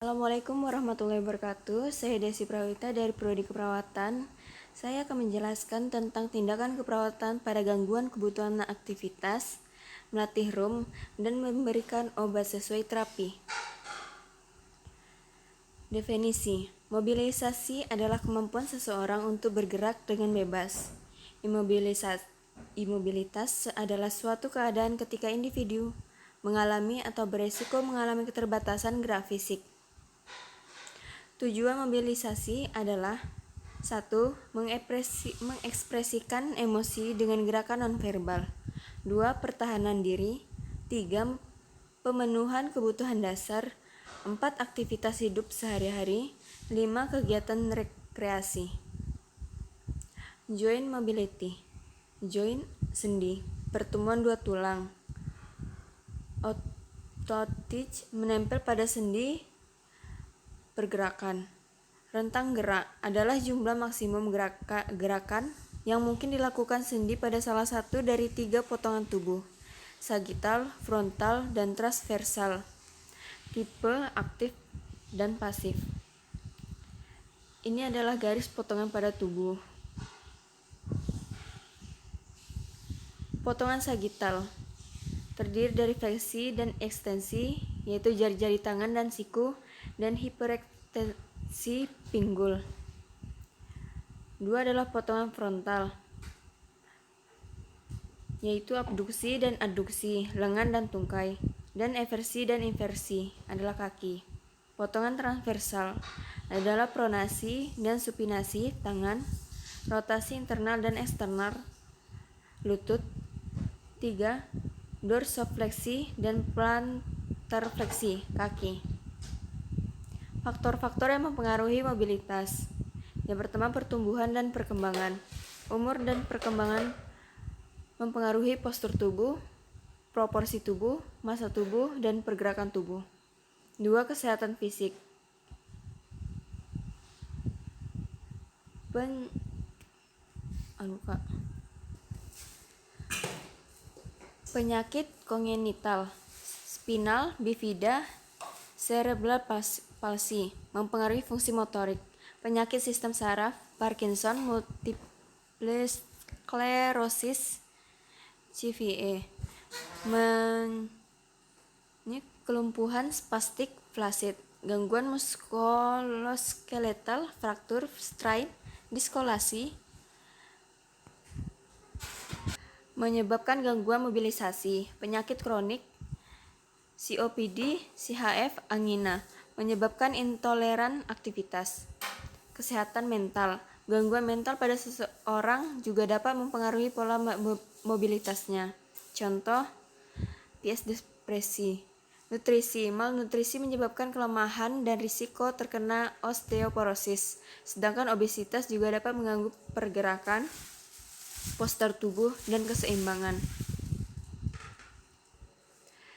Assalamualaikum warahmatullahi wabarakatuh. Saya Desi Prawita dari Prodi Keperawatan. Saya akan menjelaskan tentang tindakan keperawatan pada gangguan kebutuhan aktivitas, melatih room, dan memberikan obat sesuai terapi. Definisi: mobilisasi adalah kemampuan seseorang untuk bergerak dengan bebas. Imobilitas adalah suatu keadaan ketika individu mengalami atau beresiko mengalami keterbatasan gerak fisik. Tujuan mobilisasi adalah 1. Mengekspresikan emosi dengan gerakan nonverbal. 2. Pertahanan diri. 3. Pemenuhan kebutuhan dasar. 4. Aktivitas hidup sehari-hari. 5. Kegiatan rekreasi. Joint mobility. Joint, sendi, pertemuan dua tulang. Ototic, menempel pada sendi, pergerakan. Rentang gerak adalah jumlah maksimum gerakan yang mungkin dilakukan sendi pada salah satu dari 3 potongan tubuh: sagittal, frontal, dan transversal. Tipe aktif dan pasif. Ini adalah garis potongan pada tubuh. Potongan sagittal terdiri dari fleksi dan ekstensi, yaitu jari-jari tangan dan siku, dan hiperekstensi pinggul. 2 adalah potongan frontal, yaitu abduksi dan adduksi, lengan dan tungkai, dan eversi dan inversi adalah kaki. Potongan transversal adalah pronasi dan supinasi tangan, rotasi internal dan eksternal lutut. 3. Dorsofleksi dan plantarfleksi kaki. Faktor-faktor yang mempengaruhi mobilitas. Yang pertama, pertumbuhan dan perkembangan. Umur dan perkembangan mempengaruhi postur tubuh, proporsi tubuh, massa tubuh, dan pergerakan tubuh. 2. Kesehatan fisik. Penyakit kongenital, spinal bifida, cerebral palsy, mempengaruhi fungsi motorik. Penyakit sistem saraf, Parkinson, multiple sclerosis, CVE. Kelumpuhan spastik flaccid, gangguan muskuloskeletal, fraktur, strain, diskolasi, menyebabkan gangguan mobilisasi. Penyakit kronik, COPD, CHF, angina, menyebabkan intoleran aktivitas. Kesehatan mental, gangguan mental pada seseorang juga dapat mempengaruhi pola mobilitasnya. Contoh, PS depresi. Nutrisi, malnutrisi menyebabkan kelemahan dan risiko terkena osteoporosis. Sedangkan obesitas juga dapat mengganggu pergerakan, postur tubuh, dan keseimbangan.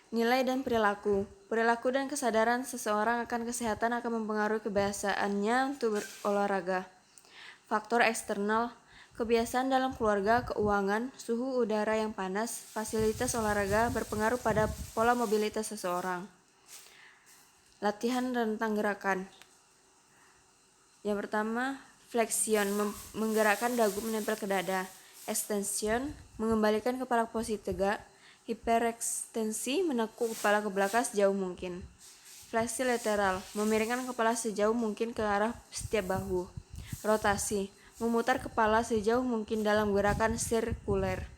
Nilai dan perilaku. Perilaku dan kesadaran seseorang akan kesehatan akan mempengaruhi kebiasaannya untuk berolahraga. Faktor eksternal, kebiasaan dalam keluarga, keuangan, suhu udara yang panas, fasilitas olahraga berpengaruh pada pola mobilitas seseorang. Latihan rentang gerakan. Yang pertama, flexion, menggerakkan dagu menempel ke dada. Extension, mengembalikan kepala ke posisi tegak. Hiperekstensi, menekuk kepala ke belakang sejauh mungkin. Fleksi lateral, memiringkan kepala sejauh mungkin ke arah setiap bahu. Rotasi, memutar kepala sejauh mungkin dalam gerakan sirkuler.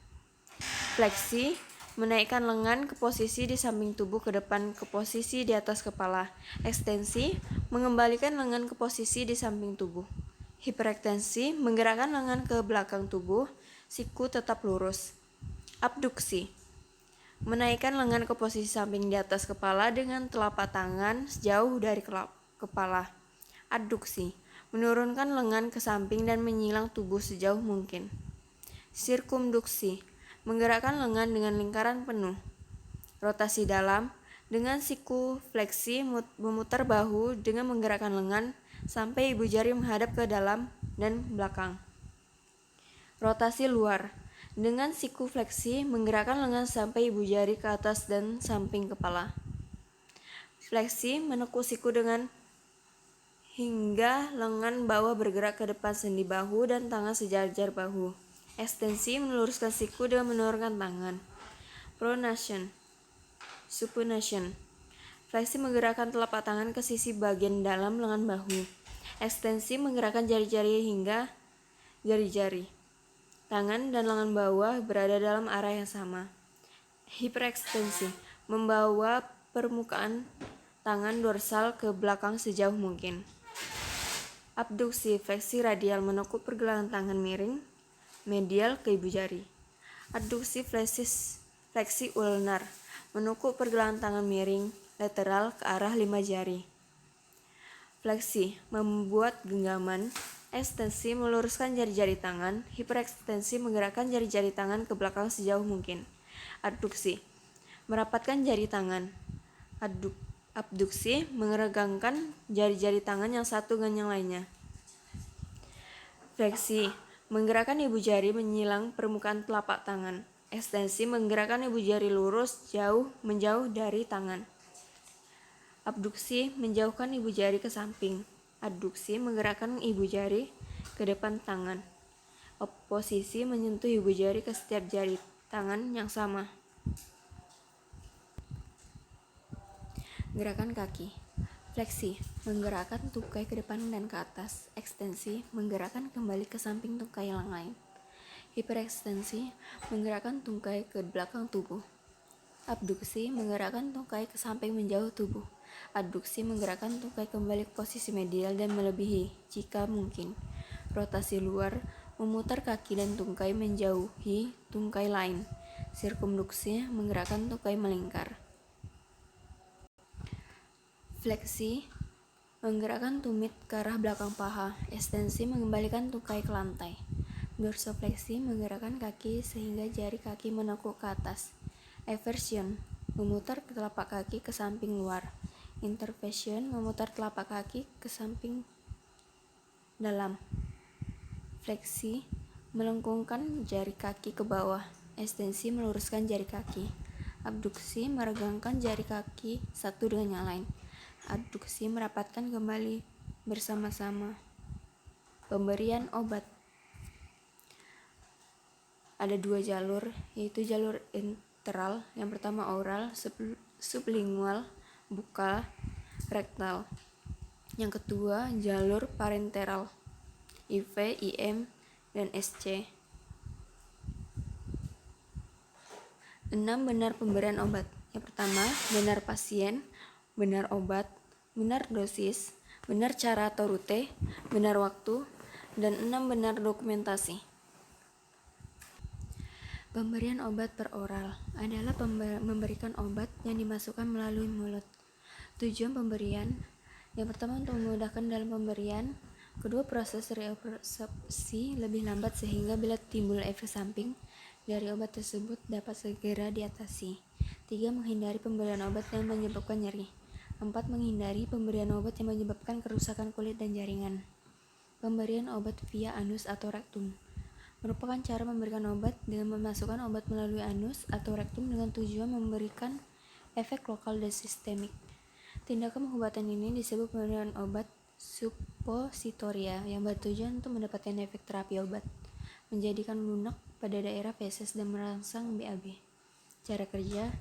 Fleksi, menaikkan lengan ke posisi di samping tubuh ke depan ke posisi di atas kepala. Ekstensi, mengembalikan lengan ke posisi di samping tubuh. Hiperekstensi, menggerakkan lengan ke belakang tubuh, siku tetap lurus. Abduksi, menaikkan lengan ke posisi samping di atas kepala dengan telapak tangan sejauh dari kepala. Adduksi, menurunkan lengan ke samping dan menyilang tubuh sejauh mungkin. Sirkumduksi, menggerakkan lengan dengan lingkaran penuh. Rotasi dalam, dengan siku fleksi memutar bahu dengan menggerakkan lengan sampai ibu jari menghadap ke dalam dan belakang. Rotasi luar, dengan siku fleksi menggerakkan lengan sampai ibu jari ke atas dan samping kepala. Fleksi, menekuk siku dengan hingga lengan bawah bergerak ke depan sendi bahu dan tangan sejajar bahu. Ekstensi meluruskan siku dengan menurunkan tangan. Pronation, supination. Fleksi menggerakkan telapak tangan ke sisi bagian dalam lengan bahu. Ekstensi menggerakkan jari-jari hingga jari-jari. Tangan dan lengan bawah berada dalam arah yang sama. Hiperekstensi, membawa permukaan tangan dorsal ke belakang sejauh mungkin. Abduksi, fleksi radial, menekuk pergelangan tangan miring medial ke ibu jari. Adduksi, fleksi ulnar, menekuk pergelangan tangan miring lateral ke arah 5 jari. Fleksi, membuat genggaman. Ekstensi, meluruskan jari-jari tangan. Hiperekstensi, menggerakkan jari-jari tangan ke belakang sejauh mungkin. Adduksi, merapatkan jari tangan. Abduksi, meregangkan jari-jari tangan yang satu dengan yang lainnya. Fleksi, menggerakkan ibu jari menyilang permukaan telapak tangan. Ekstensi, menggerakkan ibu jari lurus menjauh dari tangan. Abduksi, menjauhkan ibu jari ke samping. Adduksi, menggerakkan ibu jari ke depan tangan. Posisi, menyentuh ibu jari ke setiap jari tangan yang sama. Gerakan kaki. Fleksi, menggerakkan tungkai ke depan dan ke atas. Ekstensi, menggerakkan kembali ke samping tungkai yang lain. Hiperekstensi, menggerakkan tungkai ke belakang tubuh. Abduksi, menggerakkan tungkai ke samping menjauh tubuh. Adduksi, menggerakkan tungkai kembali ke posisi medial dan melebihi, jika mungkin. Rotasi luar, memutar kaki dan tungkai menjauhi tungkai lain. Sirkumduksi, menggerakkan tungkai melingkar. Fleksi, menggerakkan tumit ke arah belakang paha. Ekstensi, mengembalikan tungkai ke lantai. Dorsofleksi, menggerakkan kaki sehingga jari kaki menekuk ke atas. Eversion, memutar telapak kaki ke samping luar. Intervention, memutar telapak kaki ke samping dalam. Fleksi, melengkungkan jari kaki ke bawah. Ekstensi, meluruskan jari kaki. Abduksi, meregangkan jari kaki satu dengan yang lain. Adduksi, merapatkan kembali bersama-sama. Pemberian obat. Ada 2 jalur, yaitu jalur enteral, yang pertama oral, sublingual, bukal, rektal. Yang kedua jalur parenteral, IV, IM, dan SC. 6 benar pemberian obat. Yang pertama, benar pasien, benar obat, benar dosis, benar cara atau rute, benar waktu, dan 6 benar dokumentasi. Pemberian obat per oral adalah memberikan obat yang dimasukkan melalui mulut. Tujuan pemberian: yang pertama, untuk memudahkan dalam pemberian. Kedua, proses reabsorpsi lebih lambat sehingga bila timbul efek samping dari obat tersebut dapat segera diatasi. 3. Menghindari pemberian obat yang menyebabkan nyeri. 4. Menghindari pemberian obat yang menyebabkan kerusakan kulit dan jaringan. Pemberian obat via anus atau rektum merupakan cara memberikan obat dengan memasukkan obat melalui anus atau rektum dengan tujuan memberikan efek lokal dan sistemik. Tindakan pengobatan ini disebut pemberian obat suppositoria yang bertujuan untuk mendapatkan efek terapi obat, menjadikan lunak pada daerah feses dan merangsang BAB. Cara kerja: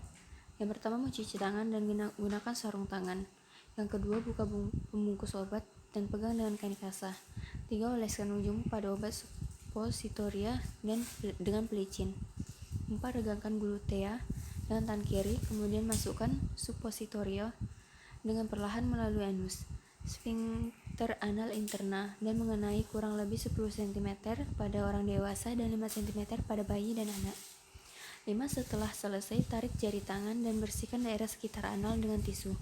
yang pertama, mencuci tangan dan gunakan sarung tangan. Yang kedua, buka pembungkus obat dan pegang dengan kain kasah. 3. Oleskan ujung pada obat suppositoria dan dengan pelicin. 4. Regangkan glutea dengan tangan kiri, kemudian masukkan suppositoria dengan perlahan melalui anus, sphincter anal interna, dan mengenai kurang lebih 10 cm pada orang dewasa dan 5 cm pada bayi dan anak. 5. Setelah selesai, tarik jari tangan dan bersihkan daerah sekitar anal dengan tisu.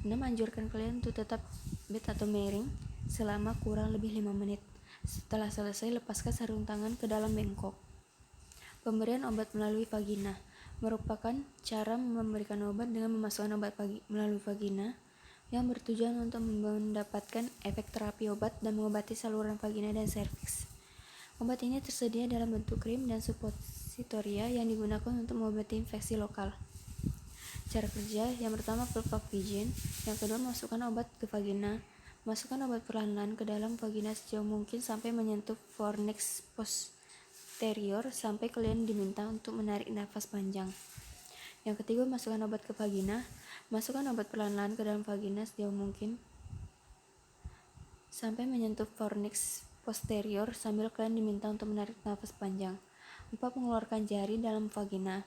6. Anjurkan kalian untuk tetap bed atau miring selama kurang lebih 5 menit. Setelah selesai, lepaskan sarung tangan ke dalam bengkok. Pemberian obat melalui vagina merupakan cara memberikan obat dengan memasukkan obat melalui vagina yang bertujuan untuk mendapatkan efek terapi obat dan mengobati saluran vagina dan serviks. Obat ini tersedia dalam bentuk krim dan suppositoria yang digunakan untuk mengobati infeksi lokal. Cara kerja: yang pertama, vulva vaginal. Yang kedua, masukkan obat ke vagina. Masukkan obat perlahan-lahan ke dalam vagina sejauh mungkin sampai menyentuh fornix posterior sampai klien diminta untuk menarik nafas panjang. Yang ketiga, masukkan obat ke vagina. Masukkan obat perlahan-lahan ke dalam vagina sejauh mungkin sampai menyentuh fornix posterior sambil klien diminta untuk menarik nafas panjang. 4. Mengeluarkan jari dalam vagina.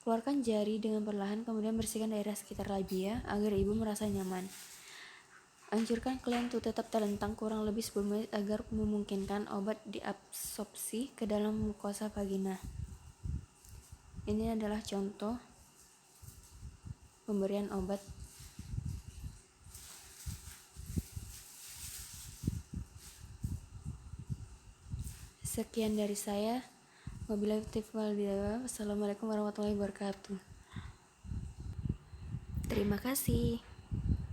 Keluarkan jari dengan perlahan, kemudian bersihkan daerah sekitar labia agar ibu merasa nyaman. Anjurkan klien untuk tetap terlentang kurang lebih 10 menit agar memungkinkan obat diabsorpsi ke dalam mukosa vagina. Ini adalah contoh pemberian obat. Sekian dari saya. Wabillahi taufiq wal hidayah. Wassalamualaikum warahmatullahi wabarakatuh. Terima kasih.